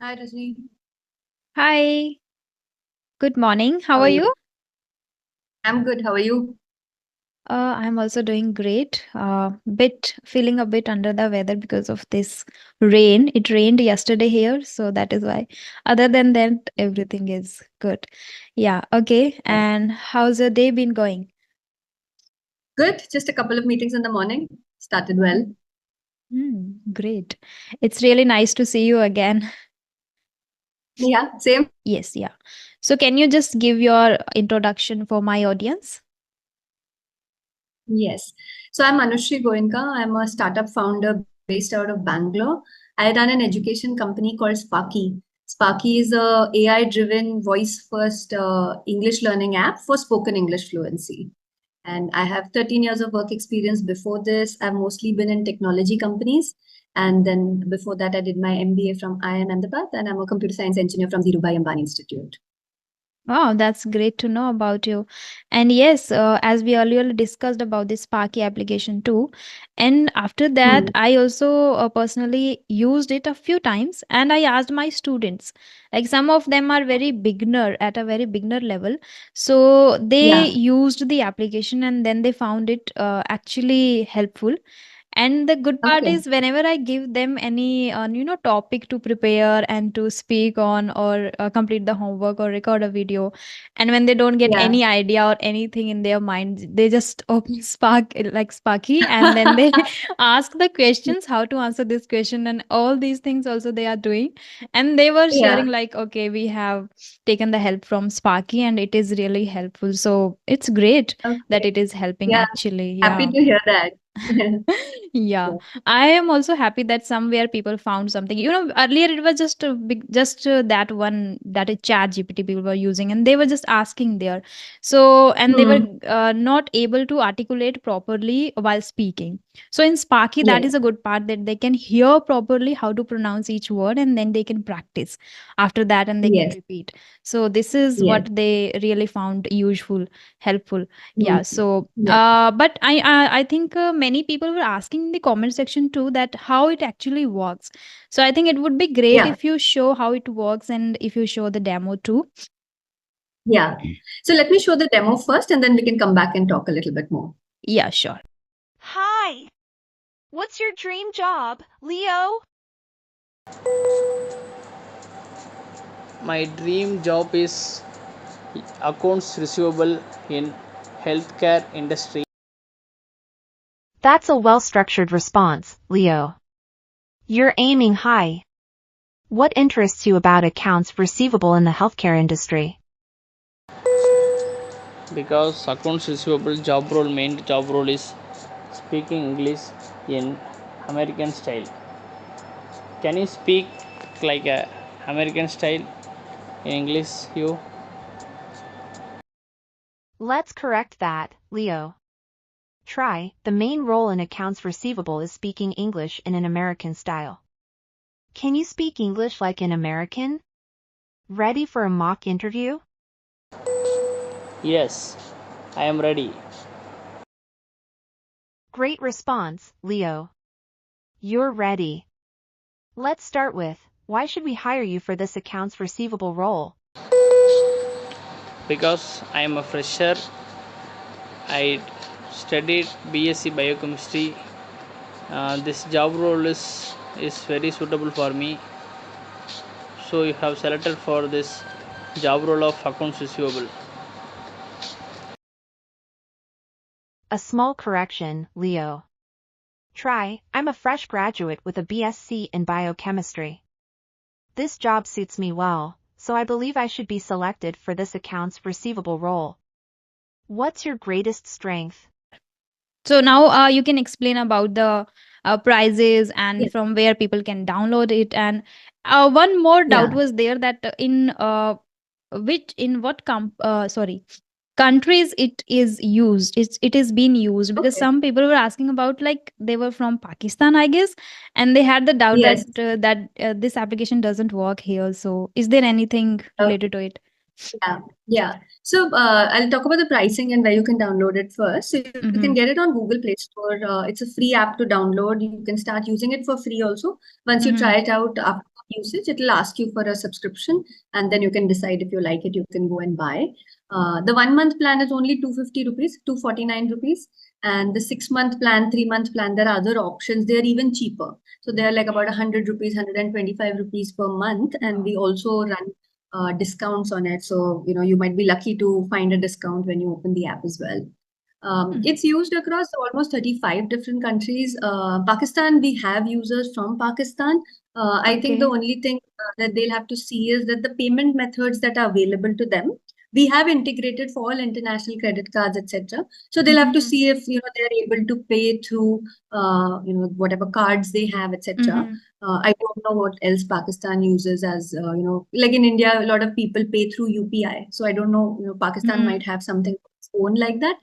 Hi, Rajni. Hi, good morning. How How are are you? you? I'm good. How are you? I'm also doing great. Bit feeling a bit under the weather because of this rain. It rained yesterday here, so that is why. Other than that, everything is good. Yeah, okay. Yeah. And how's your day been going? Good. Just a couple of meetings in the morning. Started well. Great. It's really nice to see you again. Yeah, same. Yes, yeah. So can you just give your introduction for my audience? Yes. So I'm Anushree Goenka. I'm a startup founder based out of Bangalore. I run an education company called Sparky. Sparky is a AI-driven voice-first English learning app for spoken English fluency. And I have 13 years of work experience before this. I've mostly been in technology companies. And then before that, I did my MBA from IIM Ahmedabad, and I'm a computer science engineer from the Dubai Ambani Institute. Wow, that's great to know about you. And yes, as we earlier discussed about this Sparky application too. And after that, Hmm. I also personally used it a few times and I asked my students. Like some of them are very beginner at a very beginner level. So they Yeah. used the application and then they found it actually helpful. And the good part Okay. is whenever I give them any topic to prepare and to speak on or complete the homework or record a video, and when they don't get Yeah. any idea or anything in their mind, they just open Spark like Sparky and then they ask the questions how to answer this question and all these things also they are doing. And they were Yeah. sharing like, okay, we have taken the help from Sparky and it is really helpful. So it's great that Okay. it is helping Yeah. actually. Happy Yeah. to hear that. Yeah, Yeah. I am also happy that somewhere people found something. Earlier it was just a big, just that one that is Chat GPT people were using, and they were just asking there. So, and they were Hmm. not able to articulate properly while speaking. So in Sparky, that Yes. is a good part that they can hear properly how to pronounce each word, and then they can practice after that, and they can Yes. repeat. So this is Yes. what they really found useful, helpful. Hmm. Yeah. So, Yeah. but I think many people were asking in the comment section too that how it actually works. So I think it would be great Yeah. if you show how it works and if you show the demo too. Yeah. So let me show the demo first, and then we can come back and talk a little bit more. Yeah, sure. Hi. What's your dream job, Leo? My dream job is accounts receivable in healthcare industry That's a well-structured response, Leo. You're aiming high. What interests you about accounts receivable in the healthcare industry? because accounts receivable job role main job role is speaking English in American style. Can you speak like a American style in English you? Let's correct that, Leo. Try, the main role in accounts receivable is speaking English in an American style. Can you speak English like an American? Ready for a mock interview? Yes, I am ready. Great response, Leo. You're ready. Let's start with, why should we hire you for this accounts receivable role? Because I am a fresher. I studied BSc biochemistry. This job role is very suitable for me. So you have selected for this job role of accounts receivable. A small correction, Leo. Try, I'm a fresh graduate with a BSc in biochemistry. This job suits me well, so I believe I should be selected for this accounts receivable role. What's your greatest strength? So now you can explain about the prices Yeah. and from where people can download it. And one more doubt Yeah. was there that in what sorry countries it is used, it is being used, because Okay. some people were asking about like they were from Pakistan, I guess, and they had the doubt that Yes. this application doesn't work here. So is there anything related to it? Yeah, yeah. So I'll talk about the pricing and where you can download it first. So you can Mm-hmm. get it on Google Play Store. It's a free app to download. You can start using it for free also. Once you Mm-hmm. try it out after usage. It will ask you for a subscription, and then you can decide if you like it, you can go and buy. The 1 month plan is only 250 rupees, 249 rupees. And the 6 month plan, 3 month plan, there are other options. They're even cheaper. So they're like about 100 rupees, 125 rupees per month. And we also run discounts on it. So, you might be lucky to find a discount when you open the app as well. It's used across almost 35 different countries. Pakistan, we have users from Pakistan. I think the Okay. only thing that they'll have to see is that the payment methods that are available to them, we have integrated for all international credit cards, etc. So they'll have to Mm-hmm. see if they're able to pay through whatever cards they have, etc. Mm-hmm. I don't know what else Pakistan uses as like in India, a lot of people pay through UPI. So I don't know, Pakistan Mm-hmm. might have something of its own like that.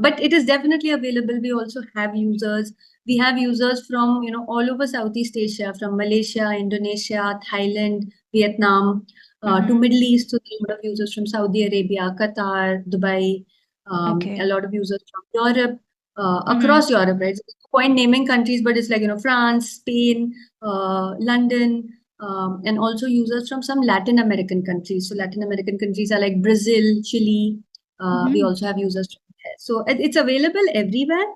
But it is definitely available. We also have users. We have users from all over Southeast Asia, from Malaysia, Indonesia, Thailand, Vietnam, to Mm-hmm. Middle East. So a lot of users from Saudi Arabia, Qatar, Dubai, a Okay. lot of users from Europe, Mm-hmm. across Europe, right? So there's no point naming countries, but it's like France, Spain, London, and also users from some Latin American countries. So Latin American countries are like Brazil, Chile. We Mm-hmm. also have users from there. So it's available everywhere.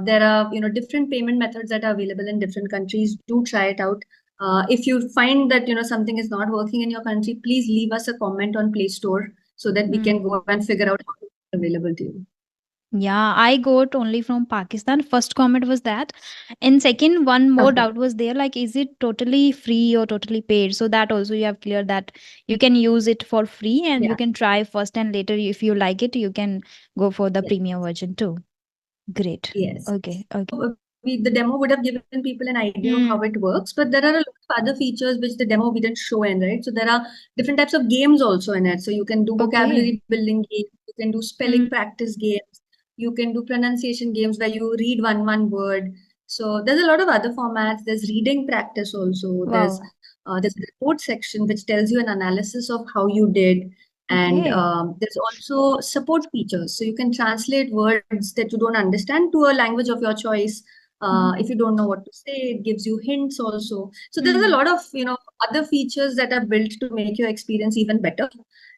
There are different payment methods that are available in different countries. Do try it out. If you find that something is not working in your country, please leave us a comment on Play Store so that we can go and figure out how it's available to you. Yeah, I got only from Pakistan. First comment was that. And second, one more Okay. doubt was there, like, is it totally free or totally paid? So that also you have cleared that you can use it for free and you Yeah. can try first, and later if you like it, you can go for the Yeah. premium version too. Great. Yes. Okay. Okay. The demo would have given people an idea of how Hmm. it works, but there are a lot of other features which the demo we didn't show in, right? So there are different types of games also in it. So you can do Okay. vocabulary building games, you can do spelling Hmm. practice games, you can do pronunciation games where you read one word. So there's a lot of other formats. There's reading practice also. Wow. There's a report section which tells you an analysis of how you did. And Okay. there's also support features. So you can translate words that you don't understand to a language of your choice. Hmm. If you don't know what to say, it gives you hints also. So there's a Hmm. lot of other features that are built to make your experience even better.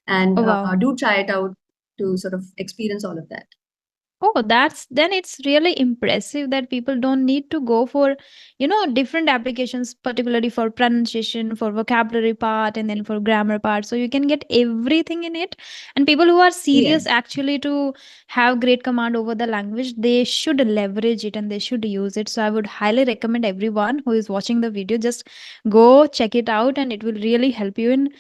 And Oh, wow. do try it out to sort of experience all of that. Oh, then it's really impressive that people don't need to go for, different applications, particularly for pronunciation, for vocabulary part, and then for grammar part. So you can get everything in it. And people who are serious Yes. actually to have great command over the language, they should leverage it and they should use it. So I would highly recommend everyone who is watching the video, just go check it out, and it will really help you in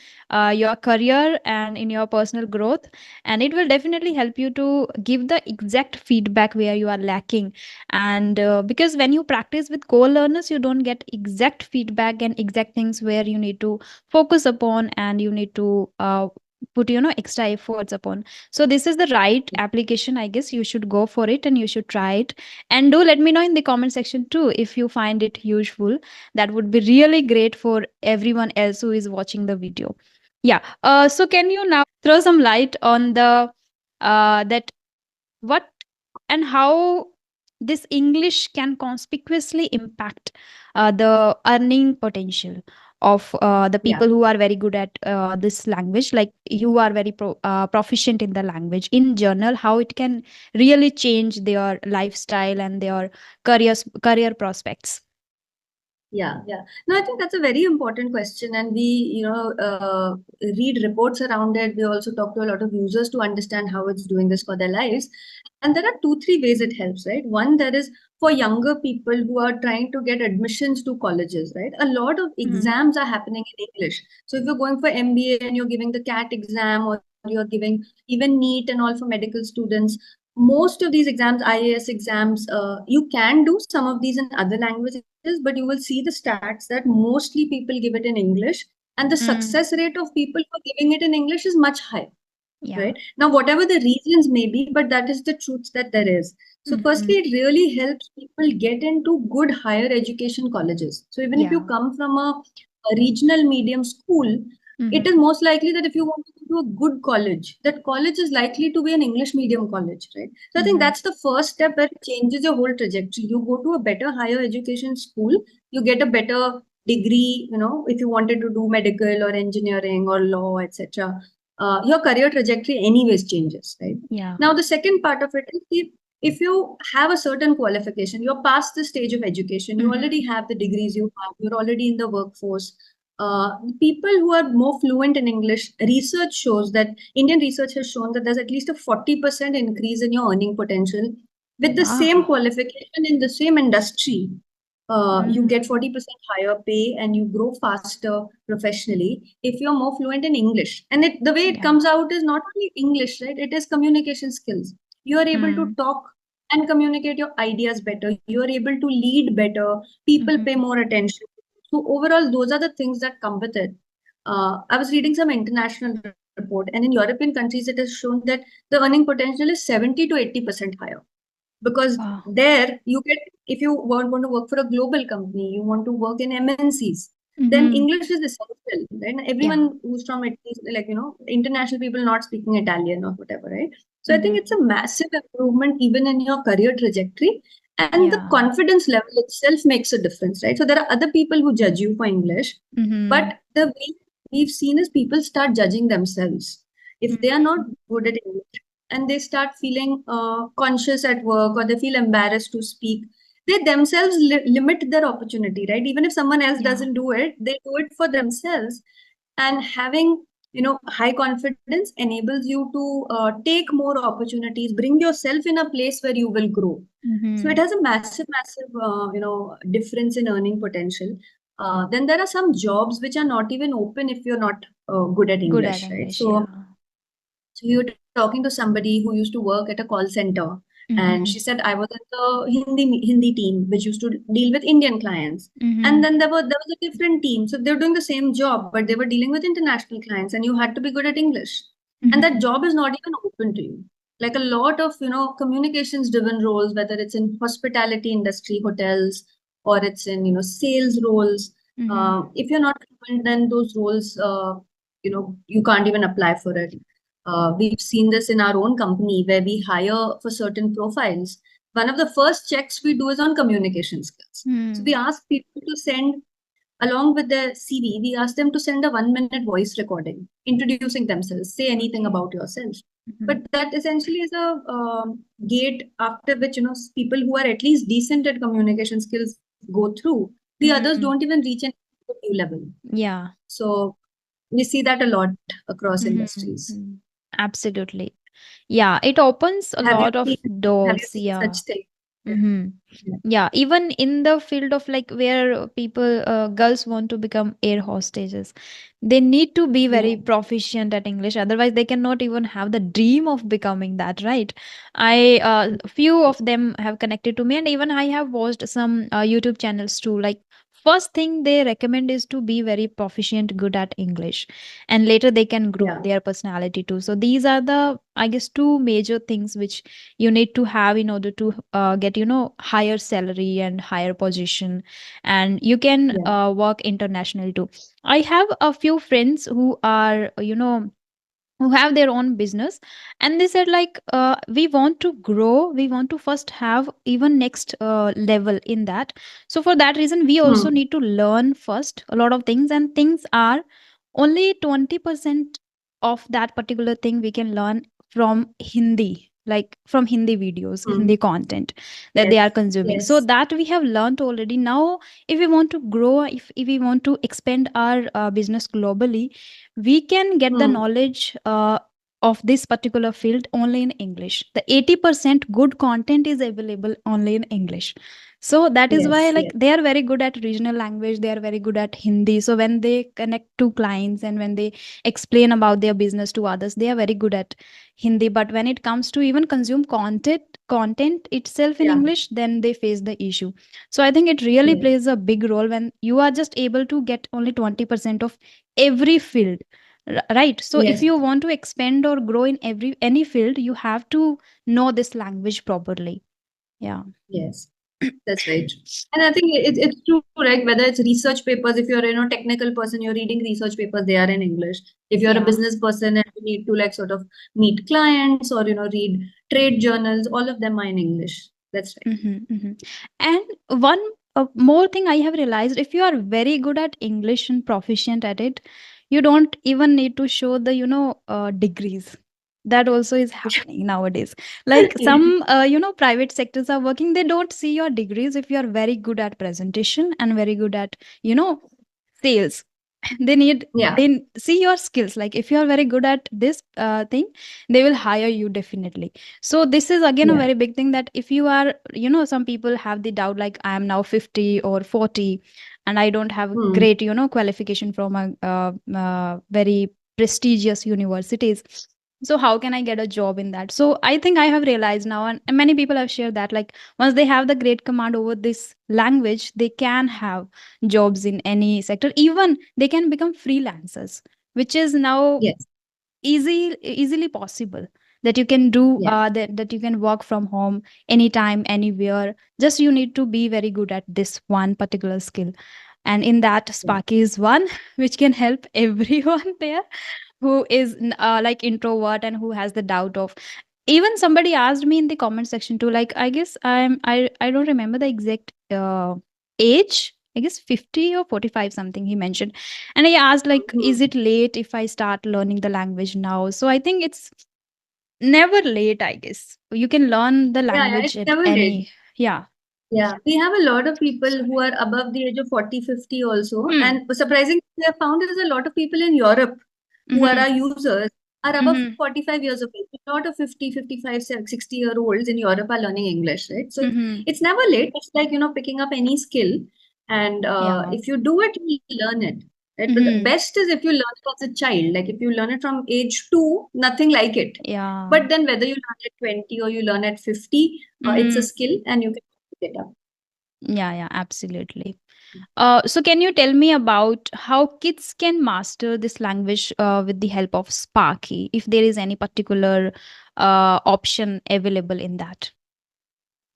your career and in your personal growth, and it will definitely help you to give the exact feedback where you are lacking. And because when you practice with co-learners, you don't get exact feedback and exact things where you need to focus upon, and you need to put extra efforts upon. So this is the right application. I guess you should go for it and you should try it, and do let me know in the comment section too if you find it useful. That would be really great for everyone else who is watching the video. Yeah. So can you now throw some light on the that what and how this English can conspicuously impact the earning potential of the Yeah. people who are very good at this language, like you are very proficient in the language in general, how it can really change their lifestyle and their career prospects. Yeah, yeah. No, I think that's a very important question, and we, read reports around it. We also talk to a lot of users to understand how it's doing this for their lives. And there are two, three ways it helps, right? One, there is for younger people who are trying to get admissions to colleges, right? A lot of Mm. exams are happening in English. So if you're going for MBA and you're giving the CAT exam, or you're giving even NEET and all for medical students, most of these exams, IAS exams, you can do some of these in other languages, but you will see the stats that mostly people give it in English, and the Mm. success rate of people who are giving it in English is much higher. Yeah. Right now, whatever the reasons may be, but that is the truth that there is. So, Mm-hmm. firstly, it really helps people get into good higher education colleges. So, even if you Yeah. come from a regional medium school, it Mm-hmm. is most likely that if you want to go to a good college, that college is likely to be an English medium college, right? So, I think Mm-hmm. that's the first step that changes your whole trajectory. You go to a better higher education school, you get a better degree, if you wanted to do medical or engineering or law, etc., your career trajectory anyways changes, right? Yeah. Now, the second part of it is if you have a certain qualification, you're past the stage of education, you already have the degrees you have, you're already in the workforce. People who are more fluent in English, research shows that Indian research has shown that there's at least a 40% increase in your earning potential with the same Wow. qualification in the same industry. You get Mm. 40% higher pay and you grow faster professionally if you're more fluent in English. And the way it Yeah. comes out is not only English, right? It is communication skills. You are able to talk and communicate your ideas better. You are able to lead better. People pay more attention. So overall, those are the things that come with it. I was reading some international report, and in European countries, it has shown that the earning potential is 70 to 80% higher. Because Wow. there you get, if you want to work for a global company, you want to work in MNCs, then English is essential, right? Yeah. Everyone who's from at least international people not speaking Italian or whatever, right? So I think it's a massive improvement even in your career trajectory, and the Yeah. confidence level itself makes a difference, right? So there are other people who judge you for English, but the way we've seen is people start judging themselves. If they are not good at English and they start feeling conscious at work or they feel embarrassed to speak, they themselves limit their opportunity, right? Even if someone else Yeah. doesn't do it, they do it for themselves. And having high confidence enables you to take more opportunities, bring yourself in a place where you will grow. So it has a massive difference in earning potential. Then there are some jobs which are not even open if you're not good at Good at English, right? English. So Yeah. you were talking to somebody who used to work at a call center, and she said, I was at the Hindi team, which used to deal with Indian clients. And then there was a different team. So they were doing the same job, but they were dealing with international clients, and you had to be good at English. And that job is not even open to you. Like a lot of, communications driven roles, whether it's in hospitality industry, hotels, or it's in, sales roles. If you're not fluent, then those roles, you can't even apply for it. We've seen this in our own company where we hire for certain profiles. One of the first checks we do is on communication skills. So we ask people to send, along with their CV, we ask them to send a 1 minute voice recording introducing themselves, say anything about yourself. But that essentially is a gate after which, people who are at least decent at communication skills go through. The others don't even reach an interview level. Yeah. So we see that a lot across industries. Absolutely. Yeah, it opens a Have you lot of seen doors. such Yeah. thing? Yeah. Yeah, even in the field of like where people, girls want to become air hostesses, they need to be very Yeah. proficient at English. Otherwise, they cannot even have the dream of becoming that, right? I, few of them have connected to me, and even I have watched some YouTube channels too. Like, first thing they recommend is to be very proficient, good at English, and later they can grow Yeah. their personality too. So these are the, I guess, two major things which you need to have in order to get higher salary and higher position, and you can Yeah. work internationally too. I have a few friends who are who have their own business, and they said like, we want to grow, we want to first have even next level in that. So for that reason we also Hmm. need to learn first a lot of things, and things are only 20% of that particular thing we can learn from Hindi, like from Hindi videos, Hmm. Hindi content that Yes. they are consuming. So Yes. that we have learned already. Now if we want to grow, if we want to expand our business globally, we can get the Hmm. knowledge of this particular field only in English. The 80% good content is available only in English. So that is why Yes. like Yes. they are very good at regional language, they are very good at Hindi. So when they connect to clients and when they explain about their business to others, they are very good at Hindi. But when it comes to even consume content itself in Yeah. English, then they face the issue. So I think it really Yes. plays a big role when you are just able to get only 20% of every field. Right, so if Yes. you want to expand or grow in every any field, you have to know this language properly. Yeah. Yes. That's right. And I think it's true, right? Whether it's research papers, if you're technical person, you're reading research papers, they are in English. If you're a Yeah. business person and you need to like sort of meet clients or read trade journals, all of them are in English. That's right. And one more thing I have realized, if you are very good at English and proficient at it, you don't even need to show the, degrees. That also is happening nowadays. Like some, private sectors are working, they don't see your degrees if you are very good at presentation and very good at, you know, sales. Yeah, They see your skills. Like if you are very good at this thing, they will hire you definitely. So this is again a yeah. very big thing, that if you are, some people have the doubt, like I am now 50 or 40 and I don't have Hmm. great, qualification from a very prestigious universities. So how can I get a job in that? So I think I have realized now, and many people have shared that, like once they have the great command over this language, they can have jobs in any sector. Even they can become freelancers, which is now Yes, easily possible, that you can do yeah, that you can work from home anytime, anywhere. Just you need to be very good at this one particular skill, and in that yeah. Sparky is one which can help everyone there who is like introvert and who has the doubt of. Even somebody asked me in the comment section too, like I guess I don't remember the exact age, I guess 50 or 45 something he mentioned. And he asked, like, is Hmm. it late if I start learning the language now? So I think it's never late, I guess. You can learn the Yeah, yeah, language it's at never late. any. Yeah. Yeah, we have a lot of people who are above the age of 40, 50 also. Hmm. And surprisingly, we have found is a lot of people in Europe who are Mm-hmm. our users are above Mm-hmm. 45 years of age. A lot of 50, 55, 60-year-olds in Europe are learning English, right? So Mm-hmm. it's never late. It's like, picking up any skill. And Yeah. if you do it, you learn it. Right? But the Mm-hmm. best is if you learn it as a child. Like if you learn it from age 2, nothing like it. Yeah. But then whether you learn at 20 or you learn at 50, it's a Mm-hmm. skill and you can pick it up. Yeah, yeah, absolutely. So can you tell me about how kids can master this language with the help of Sparky, if there is any particular option available in that?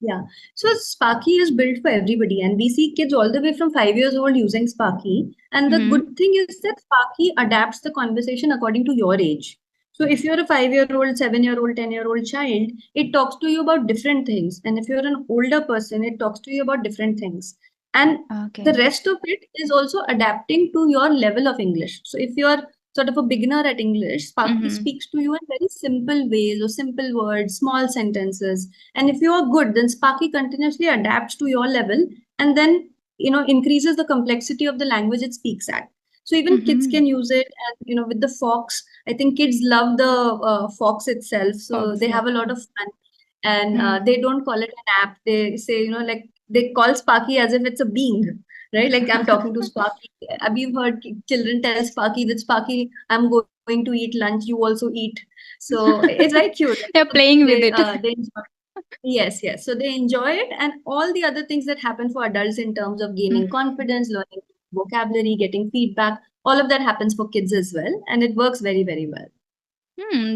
Yeah. So Sparky is built for everybody, and we see kids all the way from 5 years old using Sparky. And the Mm-hmm. good thing is that Sparky adapts the conversation according to your age. So if you're a 5-year-old, 7-year-old, 10-year-old child, it talks to you about different things. And if you're an older person, it talks to you about different things. And the Okay. rest of it is also adapting to your level of English. So if you're sort of a beginner at English, Sparky Mm-hmm. speaks to you in very simple ways or simple words, small sentences, and if you are good, then Sparky continuously adapts to your level and then, increases the complexity of the language it speaks at. So even kids Mm-hmm. can use it. And, with the Fox, I think kids love the Fox itself. So Fox, they yeah. have a lot of fun. And Mm. they don't call it an app. They say, like they call Sparky as if it's a being, right? Like I'm talking to Sparky. Have you heard children tell Sparky that Sparky, I'm going to eat lunch, you also eat. So it's very cute. They're playing with They, it. they enjoy. Yes, yes. So they enjoy it, and all the other things that happen for adults in terms of gaining confidence, learning vocabulary, getting feedback, all of that happens for kids as well, and it works very, very well.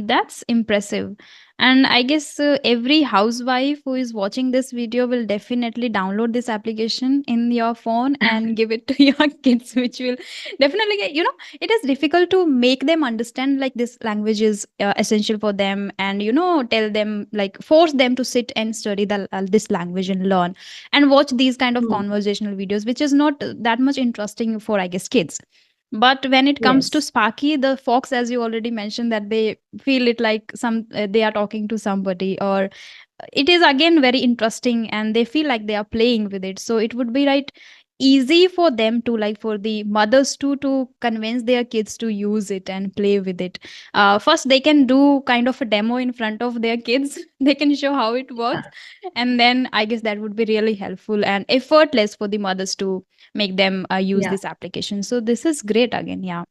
That's impressive. And I guess every housewife who is watching this video will definitely download this application in your phone and give it to your kids, which will definitely get, it is difficult to make them understand like this language is essential for them, and, tell them, like force them to sit and study this language and learn and watch these kind of Hmm. conversational videos, which is not that much interesting for, I guess, kids. But when it comes to Yes. Sparky, the fox, as you already mentioned, that they feel it like they are talking to somebody, or it is again very interesting, and they feel like they are playing with it. So it would be right easy for them to, like, for the mothers to convince their kids to use it and play with it. First, they can do kind of a demo in front of their kids. They can show how it Yeah. works, and then I guess that would be really helpful and effortless for the mothers to make them use Yeah. this application. So this is great again. Yeah.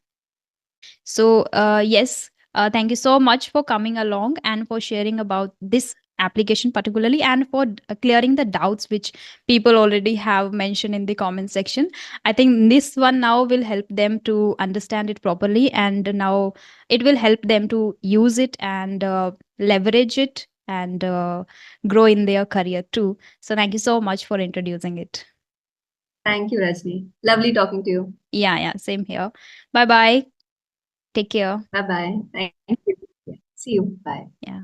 So, yes, thank you so much for coming along and for sharing about this application particularly, and for clearing the doubts which people already have mentioned in the comment section. I think this one now will help them to understand it properly, and now it will help them to use it and leverage it and grow in their career too. So, thank you so much for introducing it. Thank you, Rajni. Lovely talking to you. Yeah, yeah, same here. Bye bye. Take care. Bye bye. Thank you. Yeah. See you. Bye. Yeah.